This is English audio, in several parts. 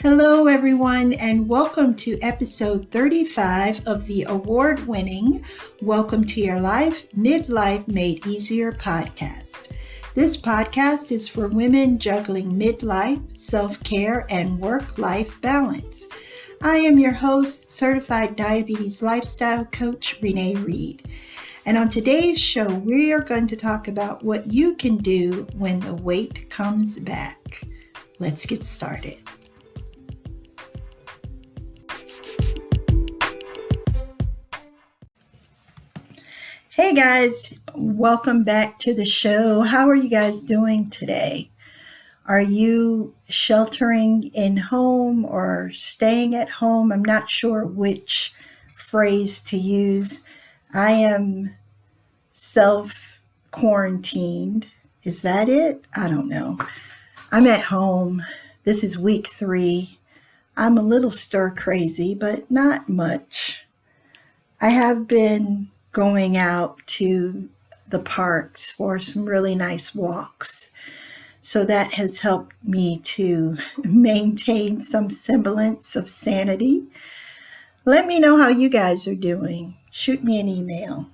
Hello, everyone, and welcome to episode 35 of the award-winning Welcome to Your Life, Midlife Made Easier podcast. This podcast is for women juggling midlife, self-care, and work-life balance. I am your host, certified diabetes lifestyle coach, Renee Reed. And on today's show, we are going to talk about what you can do when the weight comes back. Let's get started. Hey guys, welcome back to the show. How are you guys doing today? Are you sheltering in home or staying at home? I'm not sure which phrase to use. I am self-quarantined. Is that it? I don't know. I'm at home. This is week 3. I'm a little stir crazy, but not much. I have been going out to the parks for some really nice walks. So that has helped me to maintain some semblance of sanity. Let me know how you guys are doing. Shoot me an email.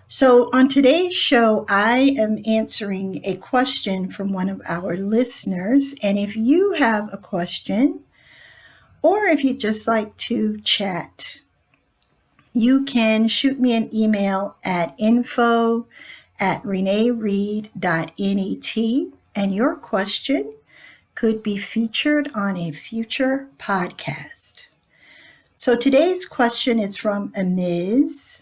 So on today's show, I am answering a question from one of our listeners. And if you have a question, or if you'd just like to chat, you can shoot me an email at info@reneereed.net, and your question could be featured on a future podcast. So today's question is from a Ms.,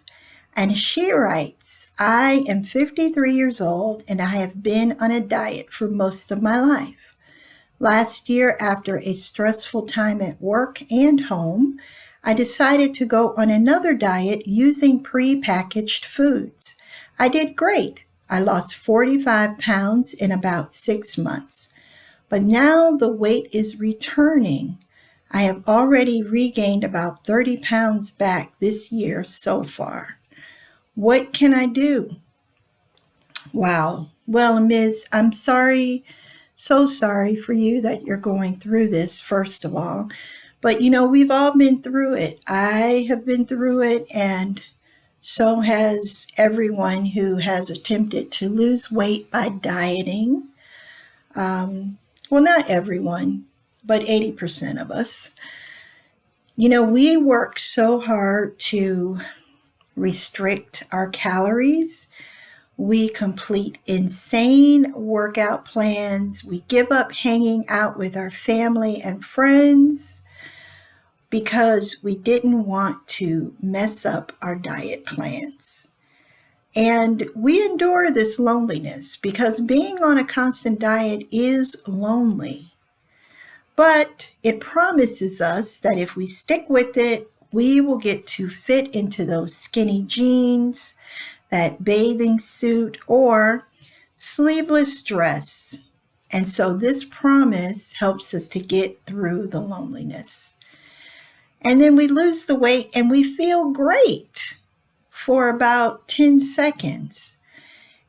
and she writes, I am 53 years old and I have been on a diet for most of my life. Last year, after a stressful time at work and home, I decided to go on another diet using pre-packaged foods. I did great. I lost 45 pounds in about 6 months. But now the weight is returning. I have already regained about 30 pounds back this year so far. What can I do? Wow. Well, Ms., I'm sorry, so sorry for you that you're going through this, first of all. But, we've all been through it. I have been through it, and so has everyone who has attempted to lose weight by dieting. Well, not everyone, but 80% of us. We work so hard to restrict our calories. We complete insane workout plans. We give up hanging out with our family and friends because we didn't want to mess up our diet plans. And we endure this loneliness because being on a constant diet is lonely. But it promises us that if we stick with it, we will get to fit into those skinny jeans, that bathing suit, or sleeveless dress. And so this promise helps us to get through the loneliness. And then we lose the weight and we feel great for about 10 seconds.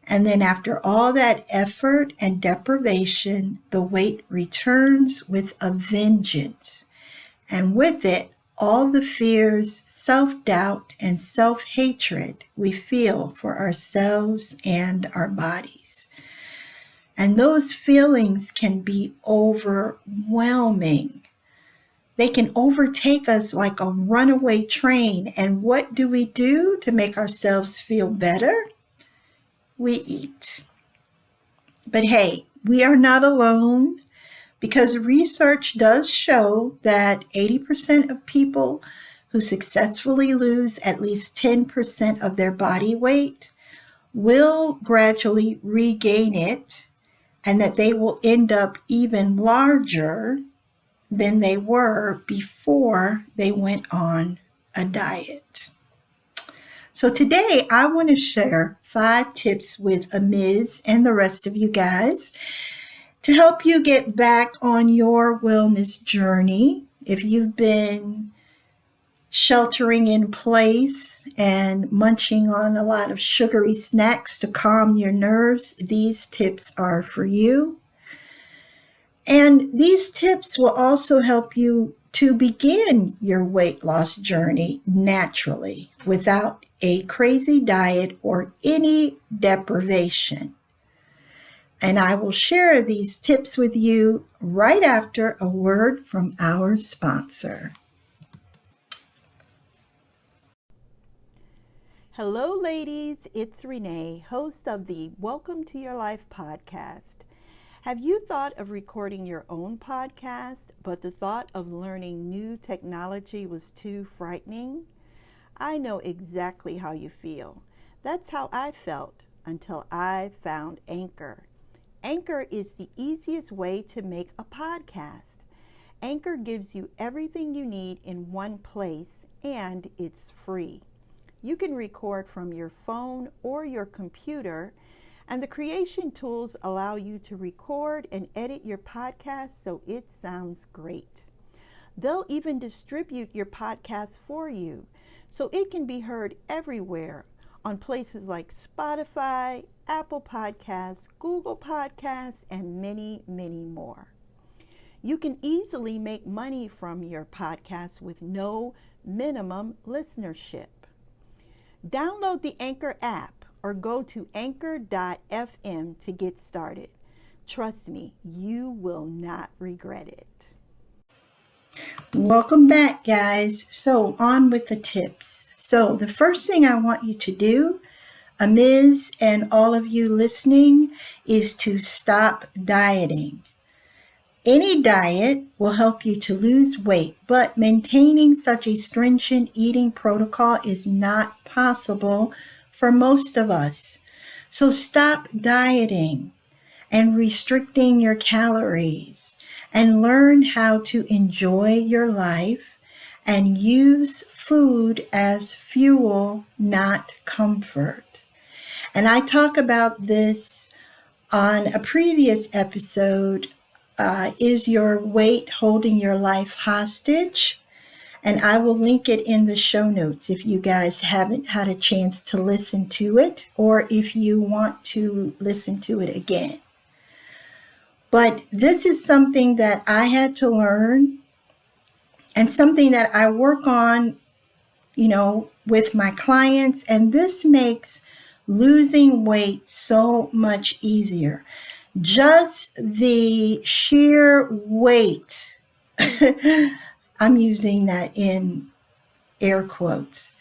And then after all that effort and deprivation, the weight returns with a vengeance. And with it, all the fears, self-doubt, and self-hatred we feel for ourselves and our bodies. And those feelings can be overwhelming. They can overtake us like a runaway train. And what do we do to make ourselves feel better? We eat. But hey, we are not alone, because research does show that 80% of people who successfully lose at least 10% of their body weight will gradually regain it, and that they will end up even larger than they were before they went on a diet. So today I want to share 5 tips with a Ms. and the rest of you guys to help you get back on your wellness journey. If you've been sheltering in place and munching on a lot of sugary snacks to calm your nerves, these tips are for you. And these tips will also help you to begin your weight loss journey naturally without a crazy diet or any deprivation. And I will share these tips with you right after a word from our sponsor. Hello, ladies. It's Renee, host of the Welcome to Your Life podcast. Have you thought of recording your own podcast, but the thought of learning new technology was too frightening? I know exactly how you feel. That's how I felt until I found Anchor. Anchor is the easiest way to make a podcast. Anchor gives you everything you need in one place, and it's free. You can record from your phone or your computer, and the creation tools allow you to record and edit your podcast so it sounds great. They'll even distribute your podcast for you so it can be heard everywhere on places like Spotify, Apple Podcasts, Google Podcasts, and many, many more. You can easily make money from your podcast with no minimum listenership. Download the Anchor app or go to anchor.fm to get started. Trust me, you will not regret it. Welcome back, guys. So on with the tips. So the first thing I want you to do, Amiz and all of you listening, is to stop dieting. Any diet will help you to lose weight, but maintaining such a stringent eating protocol is not possible for most of us. So stop dieting and restricting your calories and learn how to enjoy your life and use food as fuel, not comfort. And I talk about this on a previous episode, Is Your Weight Holding Your Life Hostage? And I will link it in the show notes if you guys haven't had a chance to listen to it or if you want to listen to it again. But this is something that I had to learn and something that I work on, with my clients. And this makes losing weight so much easier. Just the sheer weight, I'm using that in air quotes,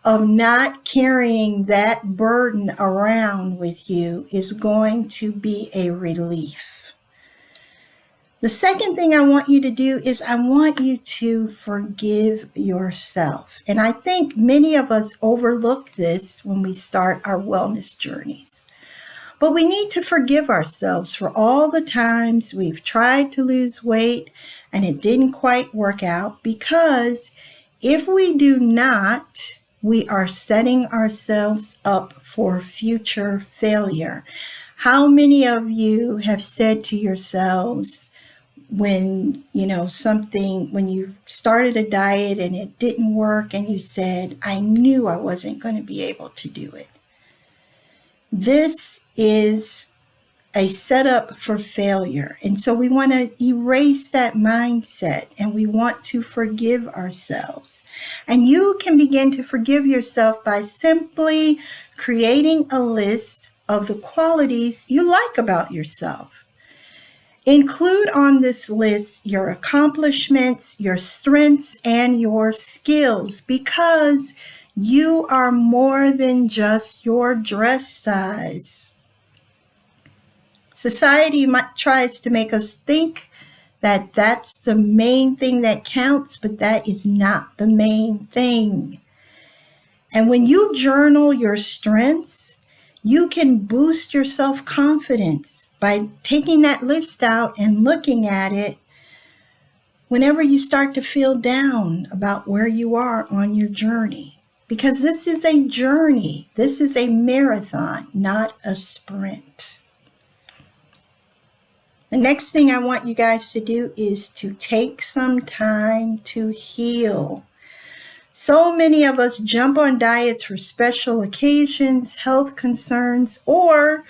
of not carrying that burden around with you is going to be a relief. The second thing I want you to do is I want you to forgive yourself. And I think many of us overlook this when we start our wellness journeys. But we need to forgive ourselves for all the times we've tried to lose weight and it didn't quite work out, because if we do not, we are setting ourselves up for future failure. How many of you have said to yourselves when you started a diet and it didn't work and you said, I knew I wasn't going to be able to do it? This is a setup for failure. And so we want to erase that mindset and we want to forgive ourselves. And you can begin to forgive yourself by simply creating a list of the qualities you like about yourself. Include on this list your accomplishments, your strengths, and your skills, because you are more than just your dress size. Society tries to make us think that that's the main thing that counts, but that is not the main thing. And when you journal your strengths, you can boost your self-confidence by taking that list out and looking at it whenever you start to feel down about where you are on your journey. Because this is a journey. This is a marathon, not a sprint. The next thing I want you guys to do is to take some time to heal. So many of us jump on diets for special occasions, health concerns, or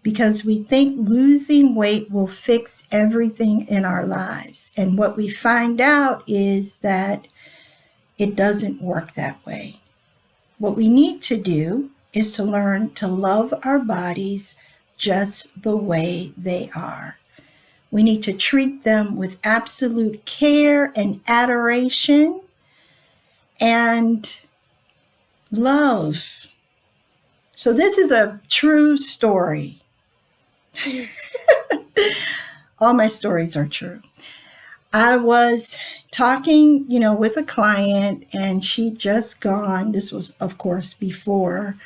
because we think losing weight will fix everything in our lives. And what we find out is that it doesn't work that way. What we need to do is to learn to love our bodies just the way they are. We need to treat them with absolute care and adoration and love. So this is a true story. All my stories are true. I was talking, with a client, and she'd just gone. This was, of course, before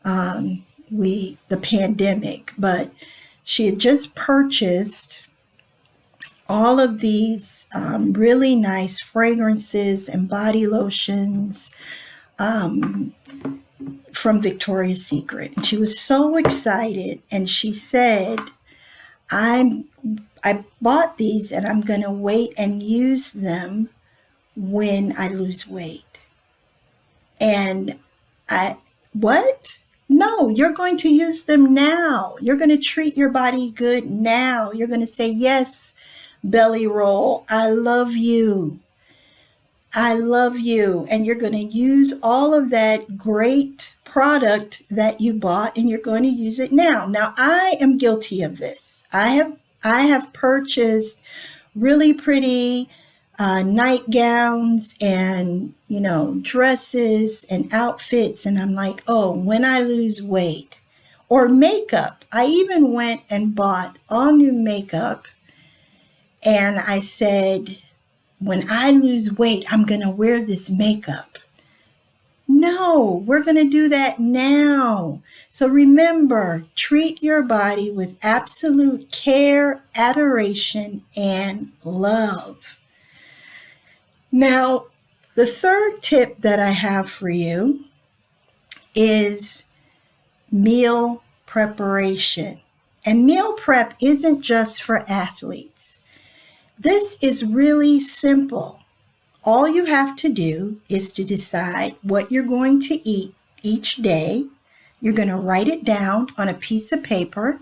the pandemic, but she had just purchased all of these really nice fragrances and body lotions from Victoria's Secret. And she was so excited, and she said, I bought these and I'm going to wait and use them when I lose weight. And what? No, you're going to use them now. You're going to treat your body good now. You're going to say, yes, belly roll, I love you. I love you. And you're going to use all of that great product that you bought, and you're going to use it now. Now, I am guilty of this. I have purchased really pretty nightgowns and, dresses and outfits. And I'm like, oh, when I lose weight, or makeup. I even went and bought all new makeup. And I said, when I lose weight, I'm going to wear this makeup. No, we're going to do that now. So remember, treat your body with absolute care, adoration, and love. Now, the third tip that I have for you is meal preparation. And meal prep isn't just for athletes. This is really simple. All you have to do is to decide what you're going to eat each day. You're going to write it down on a piece of paper,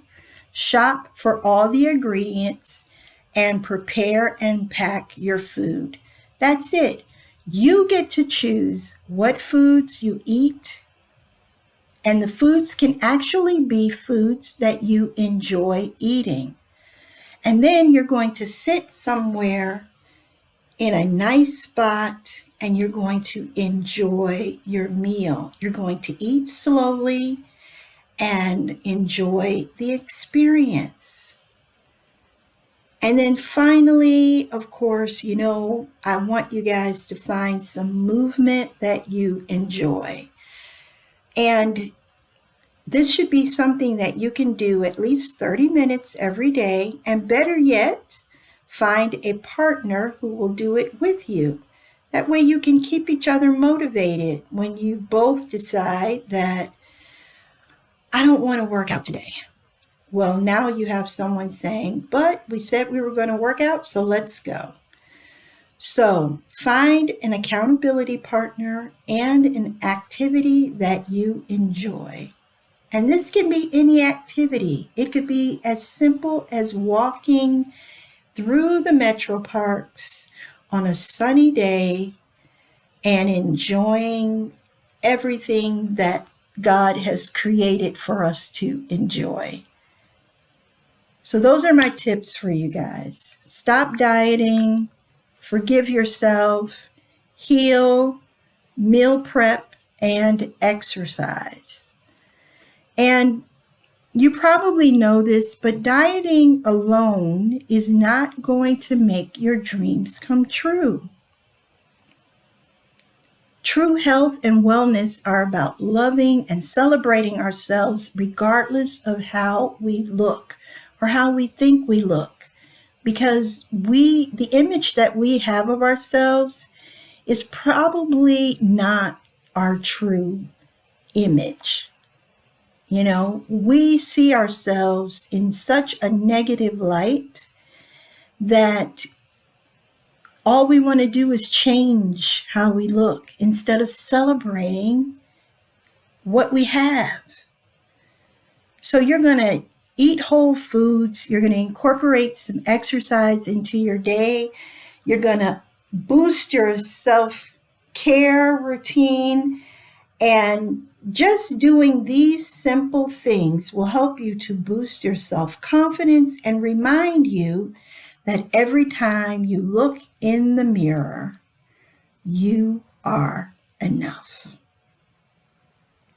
shop for all the ingredients, and prepare and pack your food. That's it. You get to choose what foods you eat, and the foods can actually be foods that you enjoy eating. And then you're going to sit somewhere in a nice spot, and you're going to enjoy your meal. You're going to eat slowly and enjoy the experience. And then finally, of course, I want you guys to find some movement that you enjoy. And this should be something that you can do at least 30 minutes every day, and better yet, find a partner who will do it with you. That way you can keep each other motivated when you both decide that I don't want to work out today. Well, now you have someone saying, but we said we were going to work out, so let's go. So find an accountability partner and an activity that you enjoy. And this can be any activity. It could be as simple as walking through the metro parks on a sunny day and enjoying everything that God has created for us to enjoy. So those are my tips for you guys. Stop dieting, forgive yourself, heal, meal prep, and exercise. And you probably know this, but dieting alone is not going to make your dreams come true. True health and wellness are about loving and celebrating ourselves regardless of how we look or how we think we look. Because the image that we have of ourselves is probably not our true image. We see ourselves in such a negative light that all we want to do is change how we look instead of celebrating what we have. So you're going to eat whole foods. You're going to incorporate some exercise into your day. You're going to boost your self-care routine. And just doing these simple things will help you to boost your self-confidence and remind you that every time you look in the mirror, you are enough.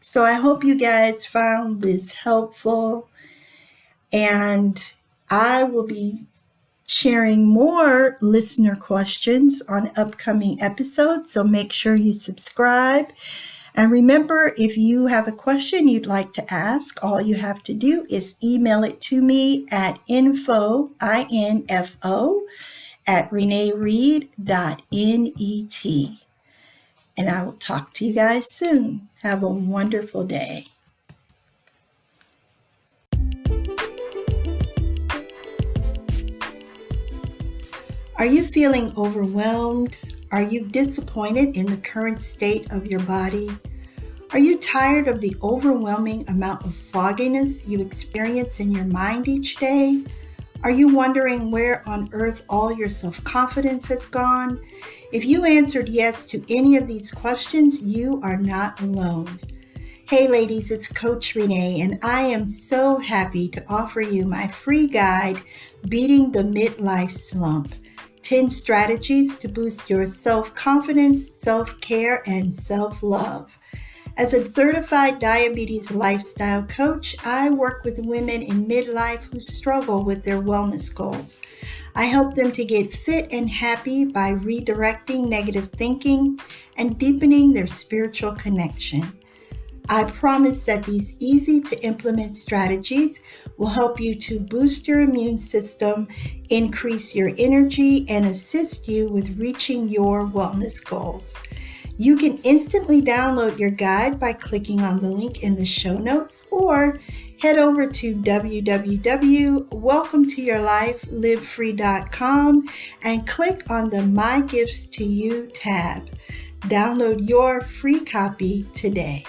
So I hope you guys found this helpful, and I will be sharing more listener questions on upcoming episodes, so make sure you subscribe. And remember, if you have a question you'd like to ask, all you have to do is email it to me at info at reneereed.net. And I will talk to you guys soon. Have a wonderful day. Are you feeling overwhelmed? Are you disappointed in the current state of your body? Are you tired of the overwhelming amount of fogginess you experience in your mind each day? Are you wondering where on earth all your self-confidence has gone? If you answered yes to any of these questions, you are not alone. Hey ladies, it's Coach Renee, and I am so happy to offer you my free guide, Beating the Midlife Slump. 10 strategies to boost your self-confidence, self-care, and self-love. As a certified diabetes lifestyle coach, I work with women in midlife who struggle with their wellness goals. I help them to get fit and happy by redirecting negative thinking and deepening their spiritual connection. I promise that these easy-to-implement strategies will help you to boost your immune system, increase your energy, and assist you with reaching your wellness goals. You can instantly download your guide by clicking on the link in the show notes, or head over to www.welcometoyourlifelivefree.com and click on the My Gifts to You tab. Download your free copy today.